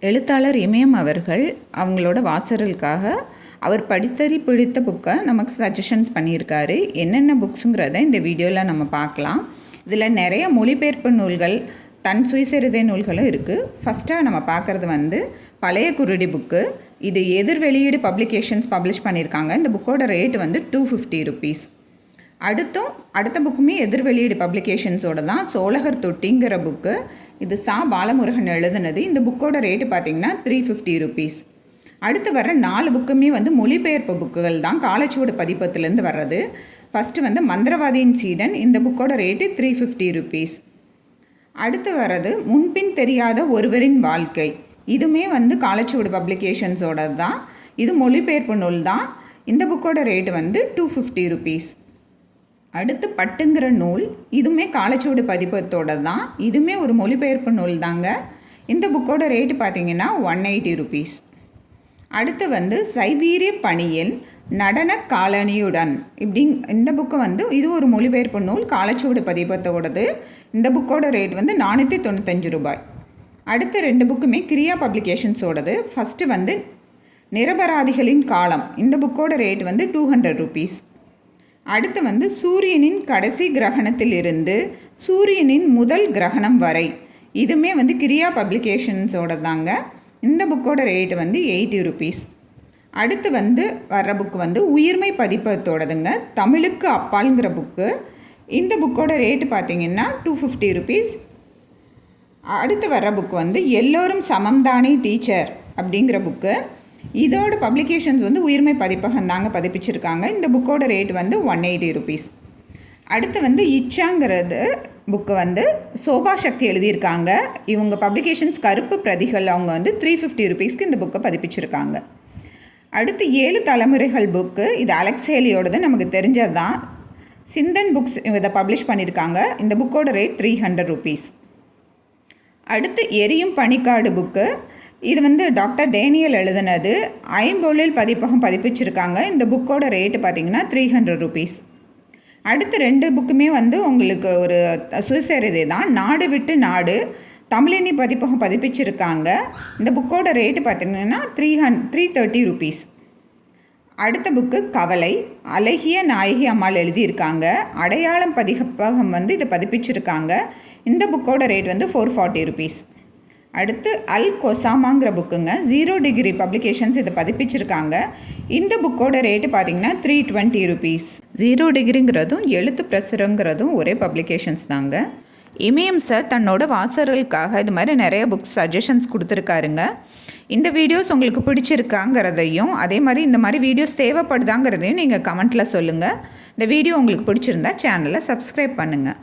எழுத்தாளர் இமயம் அவர்கள் அவங்களோட வாசகர்களுக்காக அவர் படித்ததில் பிடித்த புக்கை நமக்கு சஜஷன்ஸ் பண்ணியிருக்காரு. என்னென்ன புக்ஸுங்கிறத இந்த வீடியோவில் நம்ம பார்க்கலாம். இதில் நிறைய மொழிபெயர்ப்பு நூல்கள், தன் சுயசரிதை நூல்களும் இருக்குது. ஃபஸ்ட்டாக நம்ம பார்க்குறது பழைய குருடி புக்கு. இது எதிர் வெளியீடு பப்ளிகேஷன்ஸ் பப்ளிஷ் பண்ணியிருக்காங்க. இந்த புக்கோட ரேட் 250 rupees. அடுத்த புக்குமே எதிர் வெளியீடு பப்ளிகேஷன்ஸோட தான். சோழகர் தொட்டிங்கிற புக்கு. இது பாலமுருகன் எழுதுனது. இந்த புக்கோட ரேட்டு பார்த்திங்கன்னா 350 rupees. அடுத்து வர 4 புக்குமே மொழிபெயர்ப்பு புக்குகள் தான், காலச்சுவடு பதிப்பத்துலேருந்து வர்றது. ஃபஸ்ட்டு மந்திரவாதியின் சீடன். இந்த புக்கோட ரேட்டு 350 rupees. அடுத்து வர்றது முன்பின் தெரியாத ஒருவரின் வாழ்க்கை. இதுவுமே காலச்சுவடு பப்ளிகேஷன்ஸோட தான். இது மொழிபெயர்ப்பு நூல் தான். இந்த புக்கோட ரேட்டு 250 rupees. அடுத்து பட்டுங்கிற நூல். இதுவுமே காலச்சுவடு பதிப்பத்தோட தான். இதுவுமே ஒரு மொழிபெயர்ப்பு நூல் தாங்க. இந்த புக்கோட ரேட்டு பார்த்திங்கன்னா 180 rupees. அடுத்து சைபீரிய பணியில் நடன காலனியுடன் இந்த புக்கு இது ஒரு மொழிபெயர்ப்பு நூல், காலச்சுவடு பதிப்பத்தோடது. இந்த புக்கோட ரேட் 495 ரூபாய். அடுத்த 2 புக்குமே கிரியா பப்ளிகேஷன்ஸோடது. ஃபஸ்ட்டு நிரபராதிகளின் காலம். இந்த புக்கோட ரேட் 200 rupees. அடுத்து சூரியனின் கடைசி கிரகணத்திலிருந்து சூரியனின் முதல் கிரகணம் வரை. இதுவுமே கிரியா பப்ளிகேஷன்ஸோட தாங்க. இந்த புக்கோட ரேட்டு 80 rupees. அடுத்து வர்ற புக்கு உயிர்மை பதிப்பத்தோடதுங்க. தமிழுக்கு அப்பால்ங்கிற புக்கு. இந்த புக்கோட ரேட்டு பார்த்திங்கன்னா 250 rupees. அடுத்து வர்ற புக்கு எல்லோரும் சமம்தானே டீச்சர் அப்படிங்கிற புக்கு. இதோட பப்ளிகேஷன்ஸ் உயிர்மை பதிப்பகம் தாங்க பதிப்பிச்சிருக்காங்க. இந்த புக்கோட ரேட் 180 rupees. அடுத்து இச்சாங்கிறது புக்கு சோபா சக்தி எழுதியிருக்காங்க. இவங்க பப்ளிகேஷன்ஸ் கருப்பு பிரதிகள். அவங்க 350 rupeesக்கு இந்த புக்கை பதிப்பிச்சிருக்காங்க. அடுத்து 7 தலைமுறைகள் புக்கு. இது அலெக்ஸ் ஹேலியோடது, நமக்கு தெரிஞ்சது தான். சிந்தன் புக்ஸ் இதை பப்ளிஷ் பண்ணியிருக்காங்க. இந்த புக்கோட ரேட் 300 rupees. அடுத்து எரியும் பனிக்காடு புக்கு. இது டாக்டர் டேனியல் எழுதுனது. ஐம்பொழில் பதிப்பகம் பதிப்பிச்சிருக்காங்க. இந்த புக்கோட ரேட்டு பார்த்திங்கன்னா 300 rupees. அடுத்து 2 புக்குமே உங்களுக்கு ஒரு சுயசரிதை தான். நாடு விட்டு நாடு தமிழினி பதிப்பகம் பதிப்பிச்சிருக்காங்க. இந்த புக்கோட ரேட்டு பார்த்திங்கன்னா 330 rupees. அடுத்த புக்கு கவலை. அழகிய நாயகி அம்மாள் எழுதியிருக்காங்க. அடையாளம் பதிப்பகம் இதை பதிப்பிச்சிருக்காங்க. இந்த புக்கோட ரேட் 440 rupees. அடுத்து அல் கொசாமாங்கிற புக்குங்க. 0 degree பப்ளிகேஷன்ஸ் இதை பதிப்பிச்சிருக்காங்க. இந்த புக்கோட ரேட்டு பார்த்திங்கன்னா 320 rupees. 0 degreeங்கிறதும் எழுத்து பிரசுரங்கிறதும் ஒரே பப்ளிகேஷன்ஸ் தாங்க. இமயம் சார் தன்னோட வாசகர்களுக்காக இது மாதிரி நிறைய புக்ஸ் சஜஷன்ஸ் கொடுத்துருக்காருங்க. இந்த வீடியோஸ் உங்களுக்கு பிடிச்சிருக்காங்கிறதையும், அதே மாதிரி இந்த மாதிரி வீடியோஸ் தேவைப்படுதாங்கிறதையும் நீங்கள் கமெண்ட்டில் சொல்லுங்கள். இந்த வீடியோ உங்களுக்கு பிடிச்சிருந்தா சேனலை சப்ஸ்கிரைப் பண்ணுங்கள்.